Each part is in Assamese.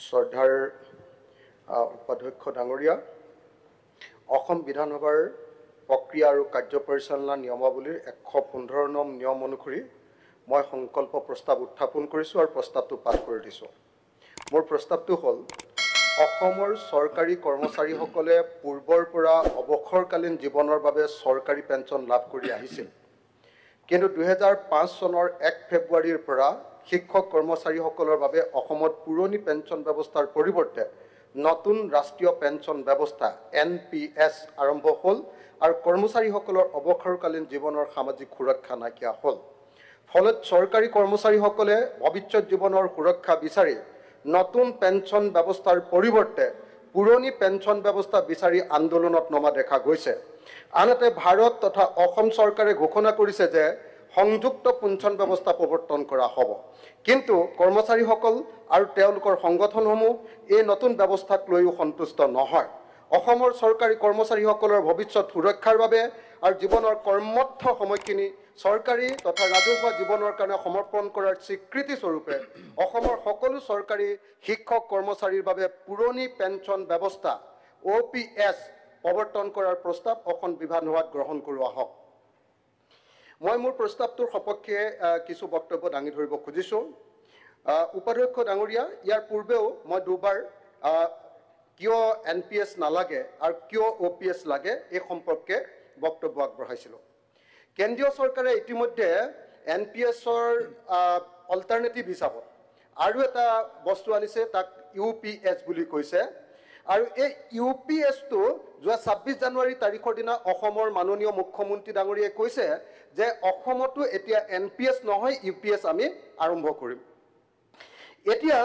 শ্ৰদ্ধাৰ উপাধ্যক্ষ ডাঙৰীয়া, অসম বিধানসভাৰ প্ৰক্ৰিয়া আৰু কাৰ্য পৰিচালনা নিয়মাৱলীৰ 115 নং নিয়ম অনুসৰি মই সংকল্প প্ৰস্তাৱ উত্থাপন কৰিছোঁ আৰু প্ৰস্তাৱটো পাঠ কৰি দিছোঁ। মোৰ প্ৰস্তাৱটো হ'ল অসমৰ চৰকাৰী কৰ্মচাৰীসকলে পূৰ্বৰ পৰা অৱসৰকালীন জীৱনৰ বাবে চৰকাৰী পেঞ্চন লাভ কৰি আহিছিল। কিন্তু 2005 চনৰ 1 ফেব্ৰুৱাৰীৰ পৰা শিক্ষক কৰ্মচাৰীসকলৰ বাবে অসমত পুৰণি পেঞ্চন ব্যৱস্থাৰ পৰিৱৰ্তে নতুন ৰাষ্ট্ৰীয় পেঞ্চন ব্যৱস্থা NPS আৰম্ভ হ'ল আৰু কৰ্মচাৰীসকলৰ অৱসৰকালীন জীৱনৰ সামাজিক সুৰক্ষা নাইকিয়া হ'ল। ফলত চৰকাৰী কৰ্মচাৰীসকলে ভৱিষ্যত জীৱনৰ সুৰক্ষা বিচাৰি নতুন পেঞ্চন ব্যৱস্থাৰ পৰিৱৰ্তে পুৰণি পেঞ্চন ব্যৱস্থা বিচাৰি আন্দোলনত নমা দেখা গৈছে। আনহাতে ভাৰত তথা অসম চৰকাৰে ঘোষণা কৰিছে যে সংযুক্ত পেঞ্চন ব্যৱস্থা প্ৰৱৰ্তন কৰা হ'ব। কিন্তু কৰ্মচাৰীসকল আৰু তেওঁলোকৰ সংগঠনসমূহ এই নতুন ব্যৱস্থাক লৈও সন্তুষ্ট নহয়। অসমৰ চৰকাৰী কৰ্মচাৰীসকলৰ ভৱিষ্যত সুৰক্ষাৰ বাবে আৰু জীৱনৰ কৰ্মঠ সময়খিনি চৰকাৰী তথা ৰাজহুৱা জীৱনৰ কাৰণে সমৰ্পণ কৰাৰ স্বীকৃতি স্বৰূপে অসমৰ সকলো চৰকাৰী শিক্ষক কৰ্মচাৰীৰ বাবে পুৰণি পেঞ্চন ব্যৱস্থা OPS প্ৰৱৰ্তন কৰাৰ প্ৰস্তাৱ অসম বিধানসভাত গ্ৰহণ কৰোৱা হওক। মই মোৰ প্ৰস্তাৱটোৰ সপক্ষে কিছু বক্তব্য দাঙি ধৰিব খুজিছোঁ। উপাধ্যক্ষ ডাঙৰীয়া, ইয়াৰ পূৰ্বেও মই দুবাৰ কিয় NPS নালাগে আৰু কিয় OPS লাগে এই সম্পৰ্কে বক্তব্য আগবঢ়াইছিলোঁ। কেন্দ্ৰীয় চৰকাৰে ইতিমধ্যে NPSৰ অল্টাৰনেটিভ হিচাপত আৰু এটা বস্তু আনিছে, তাক UPS বুলি কৈছে। আৰু এই UPSটো যোৱা 26 জানুৱাৰী তাৰিখৰ দিনা অসমৰ মাননীয় মুখ্যমন্ত্ৰী ডাঙৰীয়াই কৈছে যে অসমতো এতিয়া NPS নহয় UPS আমি আৰম্ভ কৰিম। এতিয়া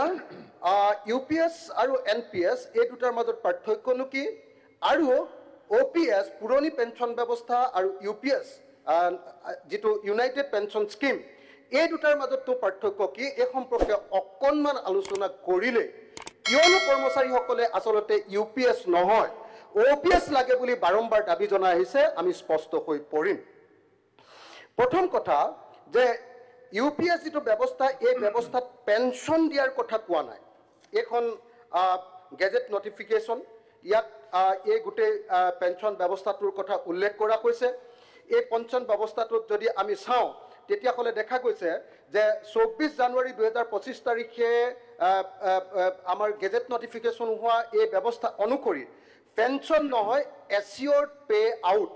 UPS আৰু NPS এই দুটাৰ মাজত পাৰ্থক্যনো কি, আৰু OPS পুৰণি পেঞ্চন ব্যৱস্থা আৰু UPS যিটো ইউনাইটেড পেঞ্চন স্কিম এই দুটাৰ মাজতো পাৰ্থক্য কি, এই সম্পৰ্কে অকণমান আলোচনা কৰিলে কিয়নো কৰ্মচাৰীসকলে আচলতে UPS নহয় OPS লাগে বুলি বাৰম্বাৰ দাবী জনাই আহিছে, আমি স্পষ্ট হৈ পৰিম। প্ৰথম কথা যে UPS যিটো ব্যৱস্থা, এই ব্যৱস্থাত পেঞ্চন দিয়াৰ কথা কোৱা নাই। এইখন গেজেট নটিফিকেশ্যন, ইয়াত এই গোটেই পেঞ্চন ব্যৱস্থাটোৰ কথা উল্লেখ কৰা হৈছে। এই পেঞ্চন ব্যৱস্থাটোত যদি আমি চাওঁ তেতিয়াহ'লে দেখা গৈছে যে 24 জানুৱাৰী 2025 তাৰিখে আমাৰ গেজেট নটিফিকেশ্যন হোৱা এই ব্যৱস্থা অনুসৰি পেঞ্চন নহয় এচিয়ৰ্ড পে আউট।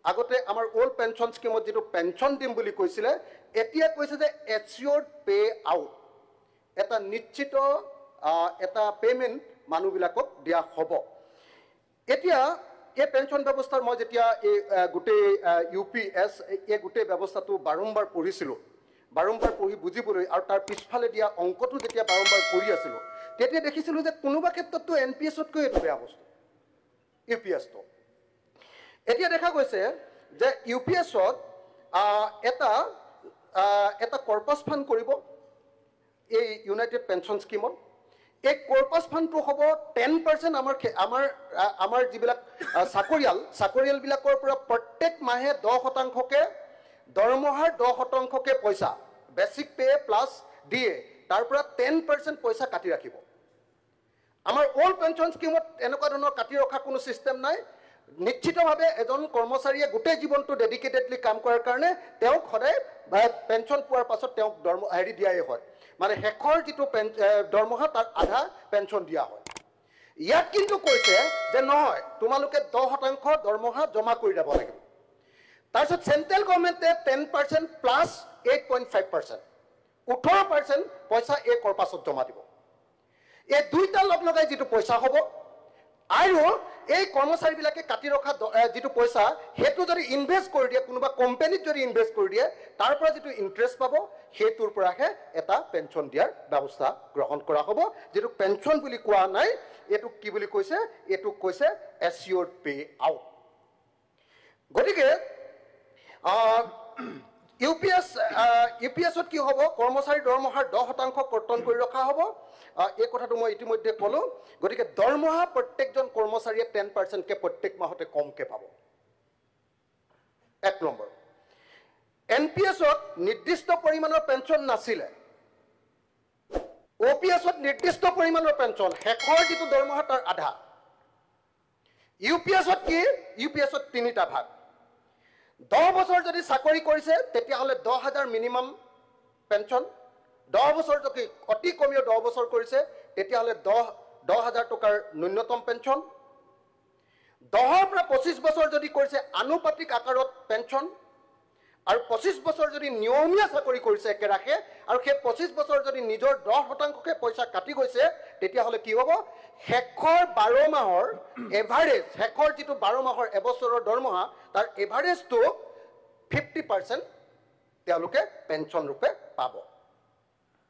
আগতে আমাৰ অল্ড পেঞ্চন স্কিমত যিটো পেঞ্চন দিম বুলি কৈছিলে, এতিয়া কৈছে যে এচিয়ৰ্ড পে আউট, এটা নিশ্চিত এটা পে'মেণ্ট মানুহবিলাকক দিয়া হ'ব। এতিয়া এই পেঞ্চন ব্যৱস্থাৰ মই যেতিয়া এই গোটেই UPS এই গোটেই ব্যৱস্থাটো বাৰম্বাৰ পঢ়িছিলোঁ, বাৰম্বাৰ পঢ়ি বুজিবলৈ আৰু তাৰ পিছফালে দিয়া অংকটো যেতিয়া বাৰম্বাৰ কৰি আছিলোঁ, তেতিয়া দেখিছিলোঁ যে কোনোবা ক্ষেত্ৰততো NPSতকৈ এইটো বেয়া বস্তু UPSটো। এতিয়া দেখা গৈছে যে UPSত এটা কৰ্পাছ ফাণ্ড কৰিব এই ইউনাইটেড পেঞ্চন স্কিমত। এই কৰ্পাছ ফাণ্ডটো হ'ব 10% আমাৰ যিবিলাক চাকৰিয়ালবিলাকৰ পৰা প্ৰত্যেক মাহে 10%কে দৰমহাৰ 10%কে পইচা বেচিক পে প্লাছ দিয়ে, তাৰ পৰা 10% পইচা কাটি ৰাখিব। আমাৰ অল্ড পেঞ্চন স্কিমত এনেকুৱা ধৰণৰ কাটি ৰখা কোনো ছিষ্টেম নাই। নিশ্চিতভাৱে এজন কৰ্মচাৰীয়ে গোটেই জীৱনটো ডেডিকেটেডলি কাম কৰাৰ কাৰণে তেওঁক সদায় পেঞ্চন পোৱাৰ পাছত তেওঁক দিয়াই হয়, মানে শেষৰ যিটো দৰমহা তাৰ আধা পেঞ্চন দিয়া হয়। ইয়াত কিন্তু কৈছে যে নহয়, তোমালোকে 10% দৰমহা জমা কৰি যাব লাগিব। তাৰপিছত চেণ্ট্ৰেল গভৰ্ণমেণ্টে 10% প্লাছ 8.5% 18% পইচা এই কৰ্পাছত জমা দিব। এই দুইটা লগ লগাই যিটো পইচা হ'ব আৰু এই কৰ্মচাৰীবিলাকে কাটি ৰখা যিটো পইচা, সেইটো যদি ইনভেষ্ট কৰি দিয়ে, কোনোবা কোম্পানীত যদি ইনভেষ্ট কৰি দিয়ে, তাৰ পৰা যিটো ইণ্টাৰেষ্ট পাব সেইটোৰ পৰাহে এটা পেঞ্চন দিয়াৰ ব্যৱস্থা গ্ৰহণ কৰা হ'ব। যিটো পেঞ্চন বুলি কোৱা নাই, এইটোক কি বুলি কৈছে, এইটোক কৈছে এচিয়ৰ্ড পে আউট। গতিকে UPSত কি হ'ব, কৰ্মচাৰীৰ দৰমহাৰ 10% কৰ্তন কৰি ৰখা হ'ব। এই কথাটো মই ইতিমধ্যে ক'লোঁ। গতিকে দৰমহা প্ৰত্যেকজন কৰ্মচাৰীয়ে 10%কে প্ৰত্যেক মাহতে কমকৈ পাব। 1 নম্বৰ। NPSত নিৰ্দিষ্ট পৰিমাণৰ পেঞ্চন নাছিলে, OPS-ত নিৰ্দিষ্ট পৰিমাণৰ পেঞ্চন শেষৰ যিটো দৰমহা তাৰ আধা UPS-ত কি UPS-ত তিনিটা ভাগ 10 বছৰ যদি চাকৰি কৰিছে তেতিয়াহ'লে 10,000 মিনিমাম পেঞ্চন 10 বছৰ যদি অতি কমেও 10 বছৰ কৰিছে তেতিয়াহ'লে 10,000 টকাৰ ন্যূনতম পেঞ্চন 10 পৰা 25 বছৰ যদি কৰিছে আনুপাতিক আকাৰত পেঞ্চন আৰু 25 বছৰ যদি নিয়মীয়া চাকৰি কৰিছে একেৰাখে আৰু সেই 25 বছৰ যদি নিজৰ 10% পইচা কাটি গৈছে তেতিয়াহ'লে কি হ'ব শেষৰ 12 মাহৰ এভাৰেজ শেষৰ যিটো 12 মাহৰ এবছৰৰ দৰমহা তাৰ এভাৰেজটো 50% তেওঁলোকে পেঞ্চন ৰূপে পাব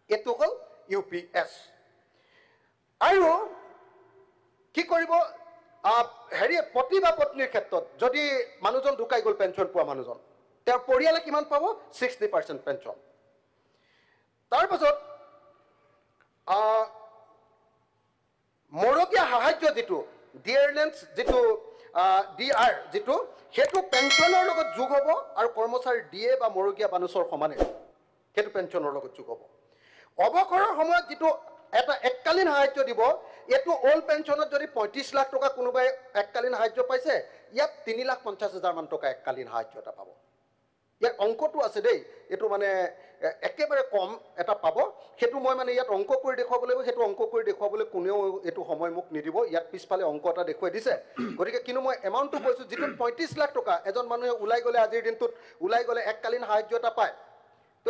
এটো হ'ল UPS আৰু কি কৰিব হেৰি পতি বা পত্নীৰ ক্ষেত্ৰত যদি মানুহজন ঢুকাই গ'ল পেঞ্চন পোৱা মানুহজন তেওঁৰ পৰিয়ালে কিমান পাব 60% পেঞ্চন তাৰ পাছত মৰগীয়া সাহায্য যিটো ডিয়াৰনেন্স যিটো DR যিটো হেতু পেঞ্চনৰ লগত যোগ হ'ব আৰু কৰ্মচাৰীৰ DA বা মৰগীয়া বানুচৰ সমানে হেতু পেঞ্চনৰ লগত যোগ হ'ব অবসৰৰ সময়ত যিটো এটা এককালীন সাহায্য দিব এটো অল পেঞ্চনত যদি 35 লাখ টকা কোনোবাই এককালীন সাহায্য পাইছে ইয়াত 3,50,000 মান টকা এককালীন সাহায্য এটা পাব ইয়াৰ অংকটো আছে দেই এটো মানে একেবাৰে কম এটা পাব হেতু মই মানে ইয়াত অংক কৰি দেখুৱাব লাগিব হেতু অংক কৰি দেখুৱাবলৈ কোনেও এটো সময় মোক নিদিব ইয়াত পিছফালে অংক এটা দেখুৱাই দিছে গতিকে কিনো মই এমাউন্টটো কৈছো যেটো 35 লাখ টকা এজন মানুহে উলাই গলে আজিৰ দিনটোত উলাই গলে এককালীন সাহায্য এটা পায় তো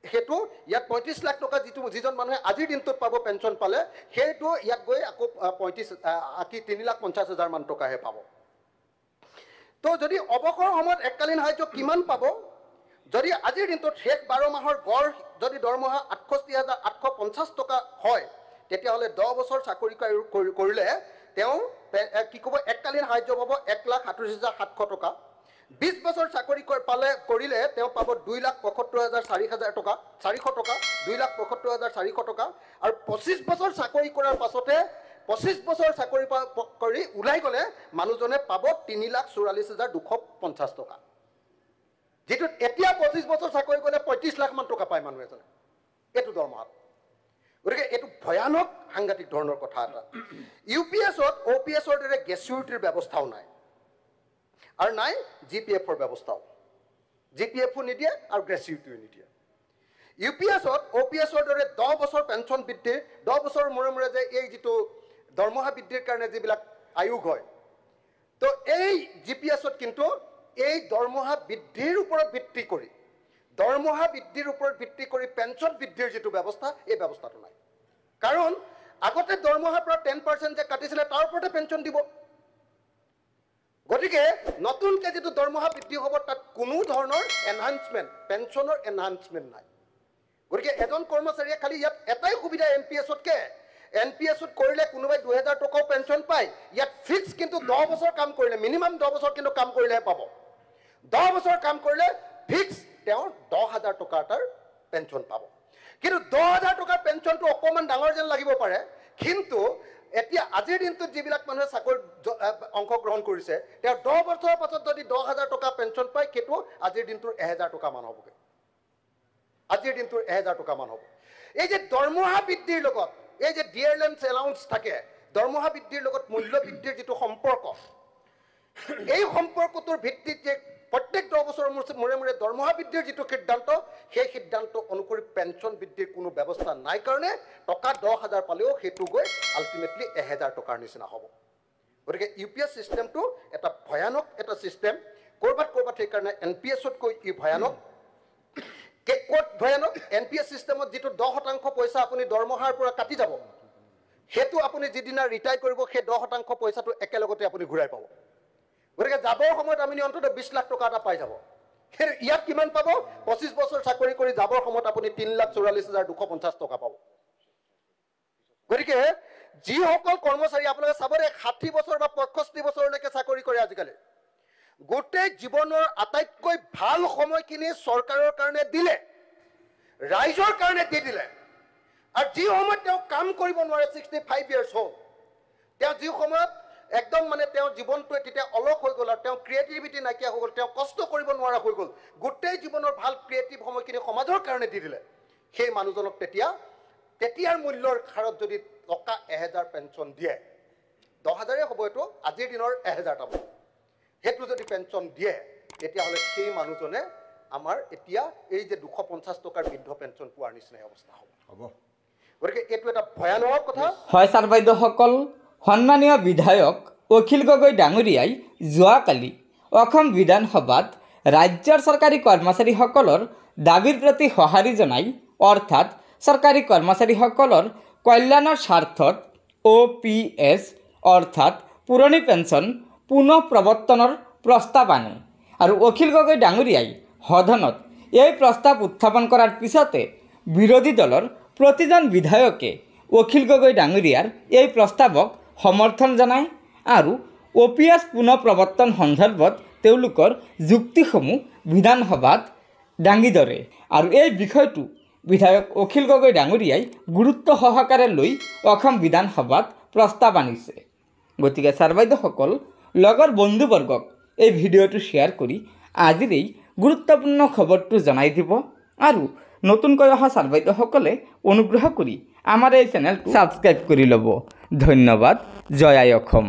হেতু ইয়াত 35 লাখ টকা যিজন মানুহে আজিৰ দিনটোত পাব পেঞ্চন পালে হেতু ইয়াত গৈ আকৌ 3,50,000 মান টকাহে পাব তো যদি অবসৰ সময়ত এককালীন সাহায্য কিমান পাব যদি আজিৰ দিনটোত শেষ 12 মাহৰ গড় যদি দৰমহা 68,850 টকা হয় তেতিয়াহ'লে 10 বছৰ চাকৰি কৰিলে তেওঁ কি ক'ব এককালীন সাহায্য পাব 1,38,700 টকা 20 বছৰ চাকৰি কৰিলে তেওঁ পাব 2,75,400 টকা 400 টকা 2,75,400 টকা আৰু 25 বছৰ চাকৰি কৰাৰ পাছতে 25 বছৰ চাকৰি কৰি উলাই গলে মানুহজনে পাব 3,44,250 টকা যেটো এতিয়া 25 বছৰ চাকৰি কৰিলে 35 লাখ মান টকা পায় মানুহ এজনে এটো দৰমহাত গতিকে এটো ভয়ানক সাংঘাতিক ধৰণৰ কথা এটা UPS-ত OPS-ৰ দৰে গ্ৰেচুইটিৰ ব্যৱস্থাও নাই আৰু নাই GPF-ৰ ব্যৱস্থাও GPF-ও নিদিয়ে আৰু গ্ৰেচুইটিও নিদিয়ে UPS-ত OPS-ৰ দৰে 10 বছৰ পেঞ্চন বৃদ্ধি 10 বছৰ মূৰে যে এই যিটো দৰমহা বৃদ্ধিৰ কাৰণে যিবিলাক আয়োগ হয় তো এই GPS-ত কিন্তু এই দৰমহা বৃদ্ধিৰ ওপৰত ভিত্তি কৰি পেঞ্চন বৃদ্ধিৰ যিটো ব্যৱস্থা এই ব্যৱস্থাটো নাই কাৰণ আগতে দৰমহাৰ পৰা 10% যে কাটিছিলে তাৰ ওপৰতে পেঞ্চন দিব গতিকে নতুনকৈ যিটো দৰমহা বৃদ্ধি হ'ব তাত কোনো ধৰণৰ এনহান্সমেন্ট পেঞ্চনৰ এনহান্সমেন্ট নাই গতিকে এজন কৰ্মচাৰীয়ে খালি ইয়াত এটাই সুবিধা NPS-ত কৰিলে কোনোবাই 2,000 টকাও পেঞ্চন পায় ইয়াত ফিক্স কিন্তু 10 বছৰ কাম কৰিলে মিনিমাম 10 বছৰ কিন্তু কাম কৰিলেহে পাব 10 বছৰ কাম কৰিলে ফিক্স তেওঁ 10,000 টকা তাৰ পেঞ্চন পাব কিন্তু 10,000 টকাৰ পেঞ্চনটো অকমান ডাঙৰ যেন লাগিব পাৰে কিন্তু এতিয়া আজিৰ দিনটোত যিবিলাক মানুহে চাকৰি অংশগ্ৰহণ কৰিছে তেওঁ 10 বছৰৰ পাছত যদি 10,000 টকা পেঞ্চন পায় কেটো আজিৰ দিনটোৰ 1,000 টকা মান হ'বগে আজিৰ দিনটোৰ 1,000 টকা মান হ'ব এই যে দৰমহা বৃদ্ধিৰ লগত এই যে ডিয়াৰনেন্স এলাউন্স থাকে দৰমহা বৃদ্ধিৰ লগত মূল্য বৃদ্ধিৰ যিটো সম্পৰ্ক এই সম্পৰ্কটোৰ ভিত্তিত যে প্ৰত্যেক 10 বছৰৰ মূৰে দৰমহা বৃদ্ধিৰ যিটো সিদ্ধান্ত সেই সিদ্ধান্ত অনুসৰি পেঞ্চন বৃদ্ধিৰ কোনো ব্যৱস্থা নাই কাৰণে টকা 10,000 পালেও হেতু গৈ আলটিমেটলি 1,000 টকাৰ নিচিনা হ'ব গতিকে UPS সিস্টেমটো এটা ভয়ানক এটা সিস্টেম কৰবাত সেই কাৰণে NPS-ত কৈ ই ভয়ানক ক'ত ভয়ানক NPS সিস্টেমত যিটো 10% পইচা আপুনি দৰমহাৰ পৰা কাটি যাব হেতু আপুনি যিদিনা ৰিটায়াৰ কৰিব সেই 10% পইচাটো একেলগতে আপুনি ঘূৰাই পাব গতিকে যাবৰ সময়ত আপুনি অন্তত 20 লাখ টকা এটা পাই যাব ইয়াত কিমান পাব 25 বছৰ চাকৰি কৰি যাবৰ সময়ত আপুনি 3,44,250 টকা পাব গতিকে যিসকল কৰ্মচাৰী আপোনালোকে চাবৰে 60 বছৰ বা 65 বছৰলৈকে চাকৰি কৰে আজিকালি গোটেই জীৱনৰ আটাইতকৈ ভাল সময়খিনি চৰকাৰৰ কাৰণে দিলে ৰাইজৰ কাৰণে দি দিলে আৰু যি সময়ত তেওঁ কাম কৰিব নোৱাৰে 65 ইয়াৰ্ছ হ'ল তেওঁ যি সময়ত একদম মানে তেওঁ জীৱনটো তেতিয়া অলস হৈ গ'ল আৰু তেওঁ ক্ৰিয়েটিভিটি নাইকিয়া হৈ গ'ল তেওঁ কষ্ট কৰিব নোৱাৰা হৈ গ'ল গোটেই জীৱনৰ ভাল ক্ৰিয়েটিভ সময়খিনি সমাজৰ কাৰণে দি দিলে সেই মানুহজনক তেতিয়া তেতিয়াৰ মূল্যৰ হাৰত যদি টকা 1000 পেঞ্চন দিয়ে 10,000 হ'ব এইটো আজিৰ দিনৰ 1000 টকা সেইটো যদি পেঞ্চন দিয়ে তেতিয়াহ'লে সেই মানুহজনে আমাৰ এতিয়া এই যে 250 টকাৰ বৃদ্ধ পেঞ্চন পোৱাৰ নিচিনা অৱস্থা হ'ব গতিকে এইটো এটা ভয়ানক কথা হয় ছাৰ বাইদেউসকল সন্মানীয় বিধায়ক অখিল গগৈ ডাঙৰীয়াই যোৱাকালি অসম বিধানসভাত ৰাজ্যৰ চৰকাৰী কৰ্মচাৰীসকলৰ দাবীৰ প্ৰতি সঁহাৰি জনাই অৰ্থাৎ চৰকাৰী কৰ্মচাৰীসকলৰ কল্যাণৰ স্বাৰ্থত OPS অৰ্থাৎ পুৰণি পেঞ্চন পুনৰ প্ৰৱৰ্তনৰ প্ৰস্তাৱ আনে আৰু অখিল গগৈ ডাঙৰীয়াই সদনত এই প্ৰস্তাৱ উত্থাপন কৰাৰ পিছতে বিৰোধী দলৰ প্ৰতিজন বিধায়কে অখিল গগৈ ডাঙৰীয়াৰ এই প্ৰস্তাৱক সমৰ্থন জনায় আৰু OPS পুনৰ প্ৰৱৰ্তন সন্দৰ্ভত তেওঁলোকৰ যুক্তিসমূহ বিধানসভাত দাঙি ধৰে আৰু এই বিষয়টো বিধায়ক অখিল গগৈ ডাঙৰীয়াই গুৰুত্ব সহকাৰে লৈ অসম বিধানসভাত প্ৰস্তাৱ আনিছে গতিকে ছাৰ বাইদেউসকল লগৰ বন্ধুবৰ্গক এই ভিডিঅ'টো শ্বেয়াৰ কৰি আজিৰ এই গুৰুত্বপূৰ্ণ খবৰটো জনাই দিব আৰু নতুনকৈ অহা ছাৰ বাইদেউসকলে অনুগ্ৰহ কৰি আমাৰ এই চেনেলটো ছাবস্ক্ৰাইব কৰি ল'ব ধন্যবাদ জয় আই অসম।